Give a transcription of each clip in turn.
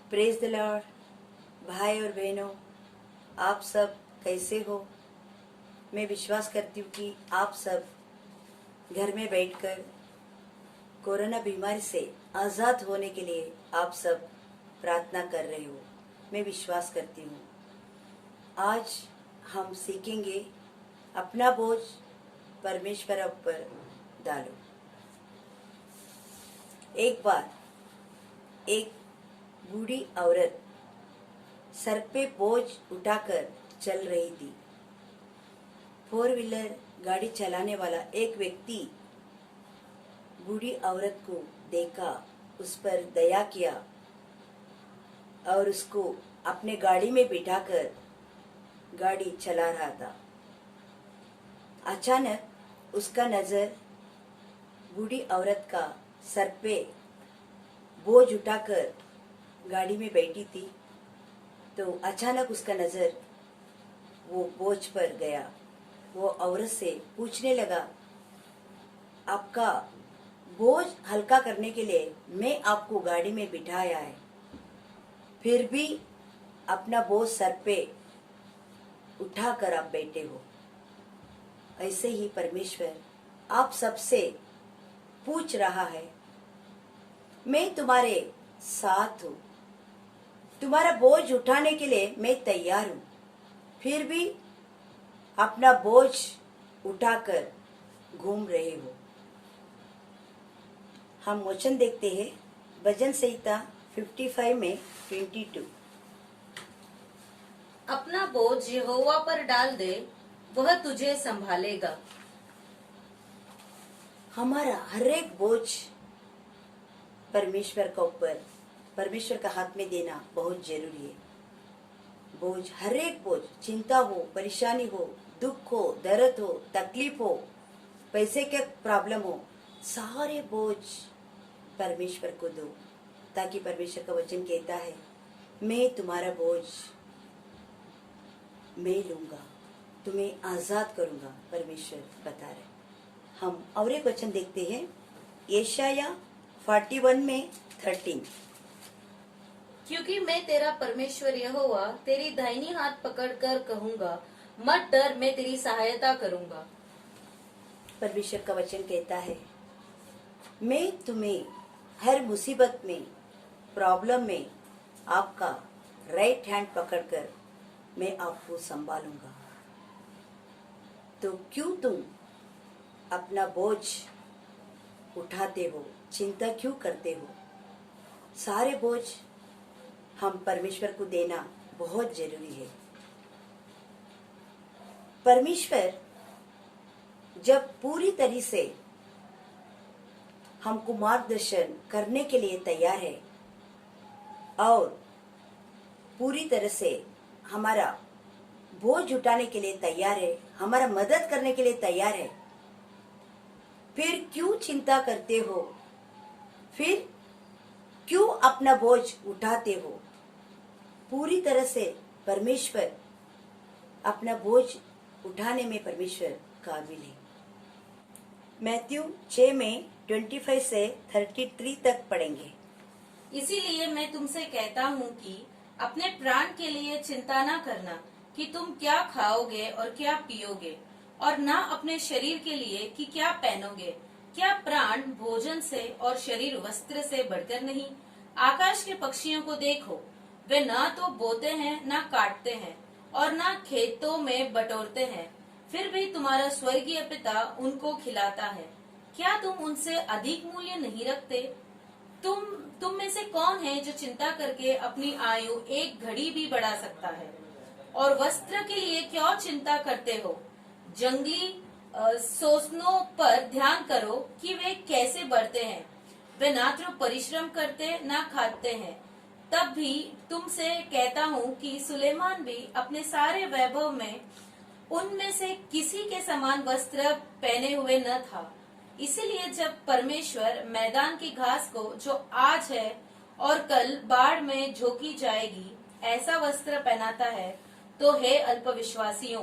Praise the Lord. भाई और बहनों, आप सब कैसे हो? मैं विश्वास करती हूँ कि आप सब घर में बैठकर कोरोना बीमारी से आज़ाद होने के लिए आप सब प्रार्थना कर रहे हो। मैं विश्वास करती हूँ। आज हम सीखेंगे अपना बोझ परमेश्वर पर डालो। एक बार एक बूढ़ी औरत सर पे बोझ उठाकर चल रही थी। फोर व्हीलर गाड़ी चलाने वाला एक व्यक्ति बूढ़ी औरत को देखा, उस पर दया किया और उसको अपने गाड़ी में बिठाकर गाड़ी चला रहा था। अचानक उसका नजर बूढ़ी औरत का सर पे बोझ उठाकर गाड़ी में बैठी थी, तो अचानक उसका नजर वो बोझ पर गया। वो औरत से पूछने लगा, आपका बोझ हल्का करने के लिए मैं आपको गाड़ी में बिठाया है, फिर भी अपना बोझ सर पे उठाकर आप बैठे हो। ऐसे ही परमेश्वर आप सबसे पूछ रहा है, मैं तुम्हारे साथ हूँ, तुम्हारा बोझ उठाने के लिए मैं तैयार हूँ, फिर भी अपना बोझ उठाकर घूम रहे हो। हम वचन देखते हैं भजन संहिता 55 में 22। अपना बोझ यहोवा पर डाल दे, वह तुझे संभालेगा। हमारा हर एक बोझ परमेश्वर का ऊपर, परमेश्वर का हाथ में देना बहुत जरूरी है। बोझ, हर एक बोझ, चिंता हो, परेशानी हो, दुख हो, दर्द हो, तकलीफ हो, पैसे के प्रॉब्लम हो, सारे बोझ परमेश्वर को दो, ताकि परमेश्वर का वचन कहता है, मैं तुम्हारा बोझ मैं लूंगा, तुम्हें आजाद करूंगा। परमेश्वर बता रहे। हम और एक वचन देखते हैं यशाया 41 में 13। क्योंकि मैं तेरा परमेश्वर यहोवा तेरी दाहिनी हाथ पकड़कर कहूंगा, मत डर, मैं तेरी सहायता करूंगा। परमेश्वर का वचन कहता है, मैं तुम्हें हर मुसीबत में, प्रॉब्लम में आपका राइट हैंड पकड़कर मैं आपको संभालूंगा। तो क्यों तुम अपना बोझ उठाते हो, चिंता क्यों करते हो? सारे बोझ हम परमेश्वर को देना बहुत जरूरी है। परमेश्वर जब पूरी तरह से हमको मार्गदर्शन करने के लिए तैयार है और पूरी तरह से हमारा बोझ उठाने के लिए तैयार है, हमारा मदद करने के लिए तैयार है, फिर क्यों चिंता करते हो? फिर क्यों अपना बोझ उठाते हो? पूरी तरह से परमेश्वर अपना बोझ उठाने में परमेश्वर काबिल है। मैथ्यू 6 में 25 से 33 तक पढ़ेंगे। इसीलिए मैं तुमसे कहता हूँ कि अपने प्राण के लिए चिंता न करना कि तुम क्या खाओगे और क्या पियोगे, और न अपने शरीर के लिए कि क्या पहनोगे। क्या प्राण भोजन से और शरीर वस्त्र से बढ़कर नहीं? आकाश के पक्षियों को देखो, वे न तो बोते हैं, न काटते हैं, और न खेतों में बटोरते हैं, फिर भी तुम्हारा स्वर्गीय पिता उनको खिलाता है। क्या तुम उनसे अधिक मूल्य नहीं रखते? तुम में से कौन है जो चिंता करके अपनी आयु एक घड़ी भी बढ़ा सकता है? और वस्त्र के लिए क्यों चिंता करते हो? जंगली सोसनों पर ध्यान करो कि वे कैसे बढ़ते हैं। वे ना तो परिश्रम करते ना खाते हैं। तब भी तुमसे कहता हूँ कि सुलेमान भी अपने सारे वैभव में उनमें से किसी के समान वस्त्र पहने हुए न था। इसीलिए जब परमेश्वर मैदान की घास को, जो आज है और कल बाढ़ में झोंकी जाएगी, ऐसा वस्त्र पहनाता है, तो हे अल्पविश्वासियों,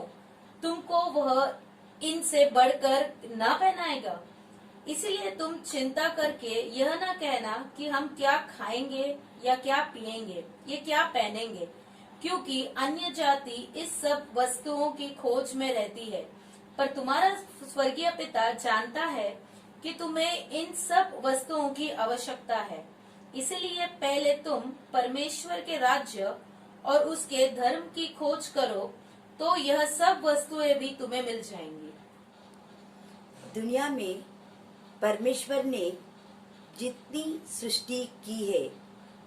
तुमको वह इनसे बढ़कर न पहनाएगा? इसलिए तुम चिंता करके यह ना कहना कि हम क्या खाएंगे या क्या पिएंगे, ये क्या पहनेंगे, क्योंकि अन्य जाति इस सब वस्तुओं की खोज में रहती है। पर तुम्हारा स्वर्गीय पिता जानता है कि तुम्हें इन सब वस्तुओं की आवश्यकता है। इसलिए पहले तुम परमेश्वर के राज्य और उसके धर्म की खोज करो, तो यह सब वस्तुएं भी तुम्हें मिल जाएंगी। दुनिया में परमेश्वर ने जितनी सृष्टि की है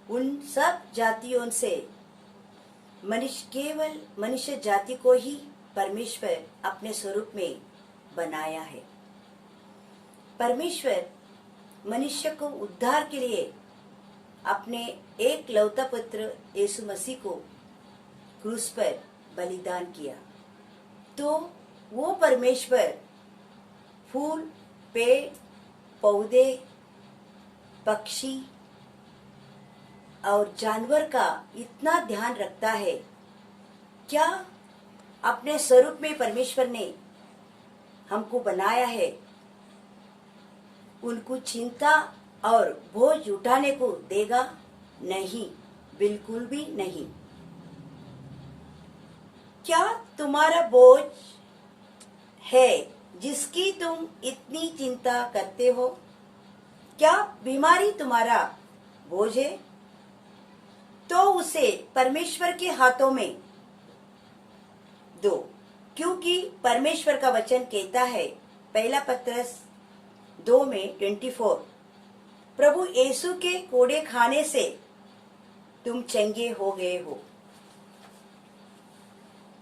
उन सब जातियों से केवल मनुष्य जाति को ही परमेश्वर अपने स्वरूप में बनाया है। परमेश्वर मनुष्य को उद्धार के लिए अपने एक लौता पुत्र यीशु मसीह को क्रूस पर बलिदान किया। तो वो परमेश्वर फूल, पेड़, पौधे, पक्षी और जानवर का इतना ध्यान रखता है। क्या अपने स्वरूप में परमेश्वर ने हमको बनाया है, उनको चिंता और बोझ उठाने को देगा? नहीं, बिल्कुल भी नहीं। क्या तुम्हारा बोझ है जिसकी तुम इतनी चिंता करते हो? क्या बीमारी तुम्हारा बोझ है? तो उसे परमेश्वर के हाथों में दो, क्योंकि परमेश्वर का वचन कहता है, पहला पत्रस 2:24, प्रभु यीशु के कोड़े खाने से तुम चंगे हो गए हो।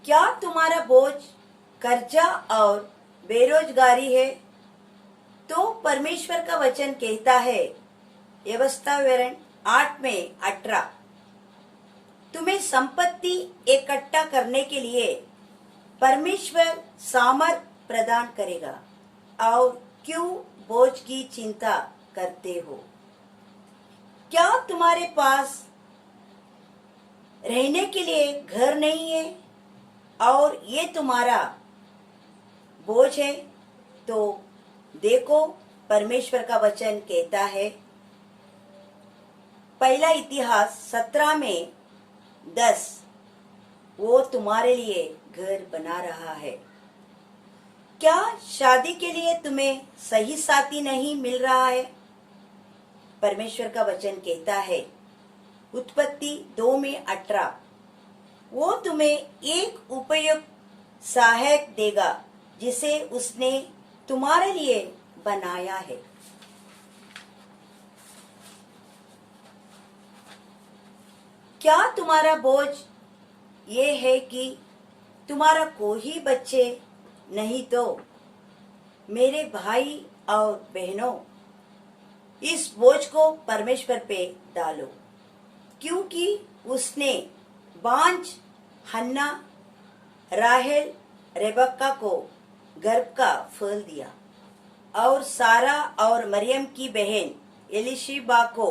क्या तुम्हारा बोझ कर्जा और बेरोजगारी है? तो परमेश्वर का वचन कहता है, व्यवस्था विवरण 8:18, तुम्हें संपत्ति इकट्ठा करने के लिए परमेश्वर सामर्थ प्रदान करेगा। और क्यों बोझ की चिंता करते हो? क्या तुम्हारे पास रहने के लिए घर नहीं है और ये तुम्हारा बोझ है? तो देखो, परमेश्वर का वचन कहता है, पहला इतिहास 17:10, वो तुम्हारे लिए घर बना रहा है। क्या शादी के लिए तुम्हें सही साथी नहीं मिल रहा है? परमेश्वर का वचन कहता है, उत्पत्ति 2:18, वो तुम्हें एक उपयुक्त सहायक देगा जिसे उसने तुम्हारे लिए बनाया है। क्या तुम्हारा बोझ ये है कि तुम्हारा कोई बच्चे नहीं? तो मेरे भाई और बहनों, इस बोझ को परमेश्वर पे डालो, क्योंकि उसने बांझ हन्ना, राहेल, रेबक्का को गर्भ का फल दिया और सारा और मरियम की बहन एलिशिबा को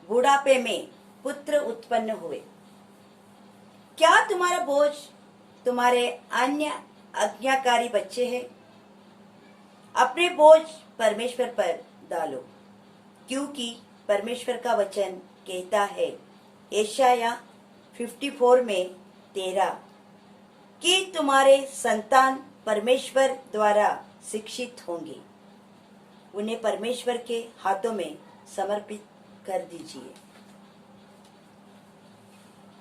बुढ़ापे में पुत्र उत्पन्न हुए। क्या तुम्हारा बोझ तुम्हारे अन्य आज्ञाकारी बच्चे हैं? अपने बोझ परमेश्वर पर डालो, क्योंकि परमेश्वर का वचन कहता है, यशाया 54:13, कि तुम्हारे संतान परमेश्वर द्वारा शिक्षित होंगे। उन्हें परमेश्वर के हाथों में समर्पित कर दीजिए।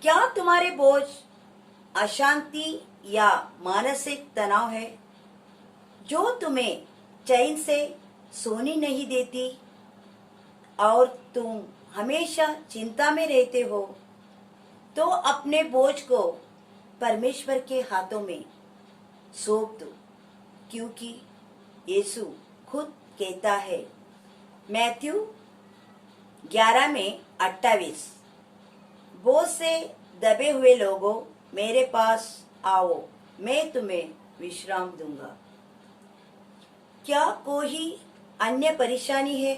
क्या तुम्हारे बोझ अशांति या मानसिक तनाव है जो तुम्हें चैन से सोने नहीं देती और तुम हमेशा चिंता में रहते हो? तो अपने बोझ को परमेश्वर के हाथों में सौंप दो, क्योंकि यीशु खुद कहता है, मैथ्यू 11:28, बोझ से दबे हुए लोगों, मेरे पास आओ, मैं तुम्हें विश्राम दूंगा। क्या कोई अन्य परेशानी है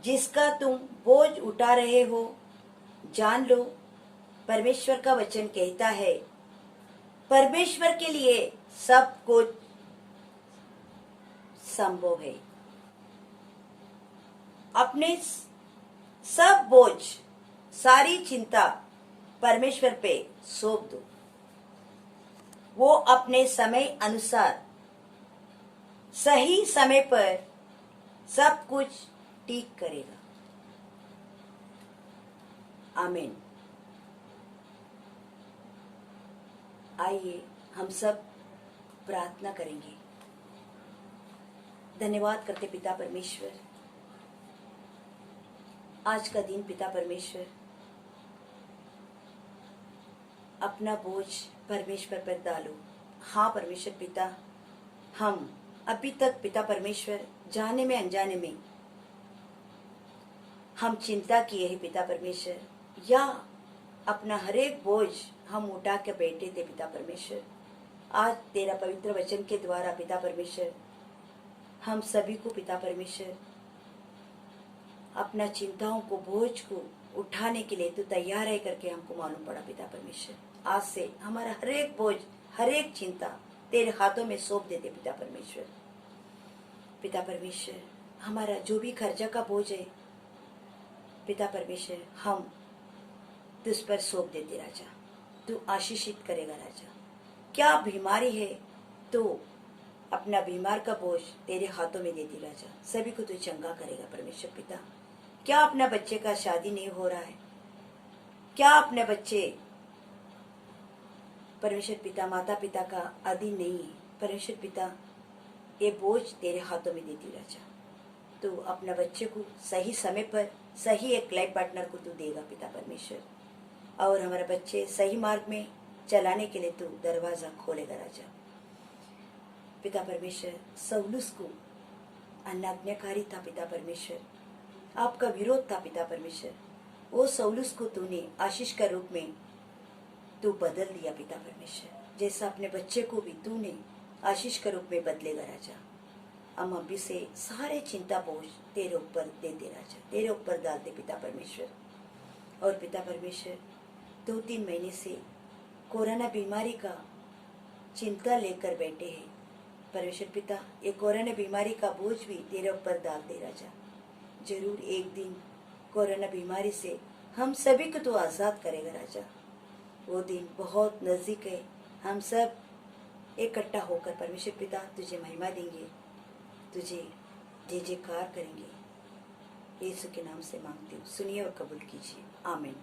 जिसका तुम बोझ उठा रहे हो? जान लो, परमेश्वर का वचन कहता है, परमेश्वर के लिए सब कुछ संभव है। अपने सब बोझ, सारी चिंता परमेश्वर पे सौंप दो। वो अपने समय अनुसार सही समय पर सब कुछ ठीक करेगा। आमीन। आइए हम सब प्रार्थना करेंगे। धन्यवाद करते पिता परमेश्वर, आज का दिन पिता परमेश्वर, अपना बोझ परमेश्वर पर डालो। हाँ परमेश्वर पिता, हम अभी तक पिता परमेश्वर जाने में अनजाने में हम चिंता किए हैं पिता परमेश्वर, या अपना हर एक बोझ हम उठा के बैठे थे पिता परमेश्वर। आज तेरा पवित्र वचन के द्वारा पिता परमेश्वर हम सभी को पिता परमेश्वर अपना चिंताओं को, बोझ को उठाने के लिए तो तैयार है करके हमको मालूम पड़ा पिता परमेश्वर। आज से हमारा हर एक बोझ, हर एक चिंता तेरे हाथों में सौंप देते पिता परमेश्वर। पिता परमेश्वर हमारा जो भी खर्चा का बोझ है पिता परमेश्वर हम तुझ पर सौंप देते राजा। तू आशीषित करेगा राजा। क्या बीमारी है तो अपना बीमार का बोझ तेरे हाथों में देती राजा, सभी को तू चंगा करेगा परमेश्वर पिता। क्या अपना बच्चे का शादी नहीं हो रहा है, क्या अपने बच्चे परमेश्वर पिता माता पिता का अधीन नहीं है परमेश्वर पिता, ये बोझ तेरे हाथों में देती राजा। तो अपना बच्चे को सही समय पर सही एक लाइफ पार्टनर को तू देगा पिता परमेश्वर, और हमारे बच्चे सही मार्ग में चलाने के लिए तू दरवाजा खोलेगा राजा। पिता परमेश्वर सौलुस को अनाज्ञाकारी था पिता परमेश्वर, आपका विरोध था पिता परमेश्वर, वो सौलुस को तूने आशीष का रूप में तू बदल दिया पिता परमेश्वर। जैसा अपने बच्चे को भी तूने आशीष का रूप में बदलेगा राजा। हम अभी से सारे चिंता बोझ तेरे ऊपर देते राजा, तेरे ऊपर डालते पिता परमेश्वर। और पिता परमेश्वर 2-3 महीने से कोरोना बीमारी का चिंता लेकर बैठे हैं परमेश्वर पिता, ये कोरोना बीमारी का बोझ भी तेरे ऊपर डाल दे राजा। जरूर एक दिन कोरोना बीमारी से हम सभी को तो आज़ाद करेगा राजा। वो दिन बहुत नज़दीक है। हम सब इकट्ठा होकर परमेश्वर पिता तुझे महिमा देंगे, तुझे जय जयकार करेंगे। यीशु के नाम से मांगती हूँ, सुनिए और कबूल कीजिए। आमीन।